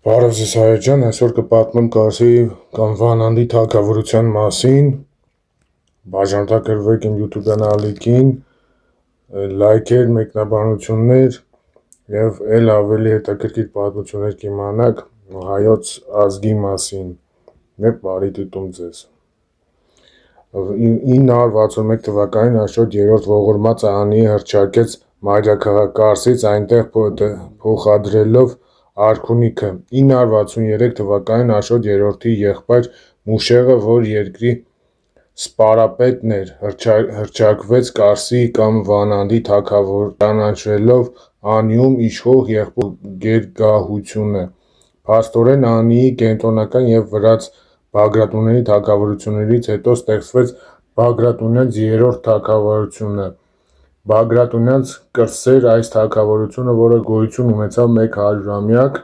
Բարև ձեզ հայր ջան, այսօր կպատմեմ Կարսի կամ Վանանդի թագավորության մասին։ Բաժանորդագրվեք իմ YouTube կանալիկին, լայքեր, մեկնաբանություններ եւ ել ավելի հետաքրքիր պատմություններ կիմանաք հայոց ազգի մասին։ Եվ բարի դիտում ձեզ։ 961 թվականին Աշոտ 3-րդ ողորմած Անի հռչակեց մայրաքաղաք Կարսից, այնտեղ փոխադրելով արքունիքը։ 963 թվականին Աշոտ 3-րդի եղբայր Մուշեղը, որ երկրի սպարապետն էր, հռչակվեց Կարսի կամ Վանանդի թագավոր, ճանաչվելով Անիում իշխող եղբոր գերգահությունը։ Փաստորեն Անիի կենտրոնական եւ վրաց Բագրատունների թագավորություններից հետո ստեղծվեց Բագրատունյանց երրորդ թագավորությունը։ Բագրատունյանց կրտսեր այս թագավորությունը, որը գոյություն ունեցավ 100-ամյակ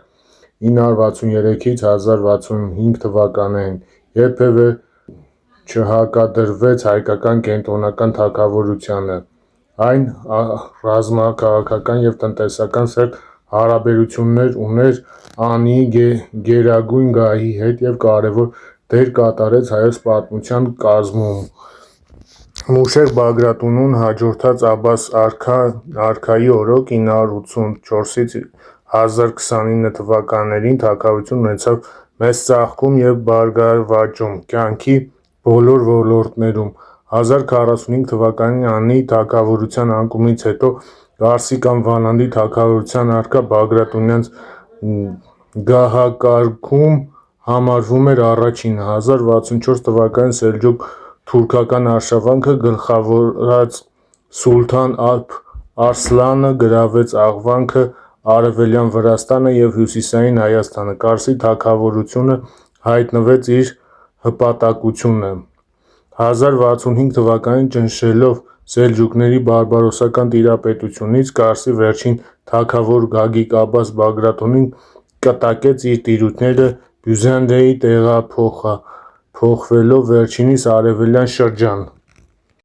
963-ից 1065 թվականներին, երբևէ չհակադրվեց հայկական կենտրոնական թագավորությանը։ Այն ռազմաքաղաքական եւ տնտեսական սերտ հարաբերություններ ուներ Անիի գերագույն գահի հետ եւ կարեւոր դեր կատարեց հայոց պատմության կազմում։ Մուշեղ Բագրատունուն հաջորդած Աբբաս արքայի օրոք 984-ից 1029 թվականներին թագավորություն ունեցավ Մեծ Ծաղկում եւ Բարգավաճում, կյանքի բոլոր ոլորտներում։ 1045 թվականին Անիի թագավորության անկումից հետո Կարսի կամ Վանանդի թագավորության առկա Բագրատունյանց գահակարգում համարվում էր առաջինը։ 1064 թվականին Սելջուկ թուրքական արշավանքը գլխավորած Սուլթան Ալփ Արսլանը գրավեց Աղվանքը, Արևելյան Վրաստանը եւ Հյուսիսային Հայաստանը։ Կարսի թագավորությունը հայտնվեց իր հպատակությունը։ 1065 թվականին ճնշելով սելջուկների բարբարոսական տիրապետությունից Կարսի վերջին թագավոր Գագիկ Աբբաս Բագրատունին կտակեց իր տիրույթները Բյուզանդիայի տեղափոխվելով վերջինիս արևելյան շրջան։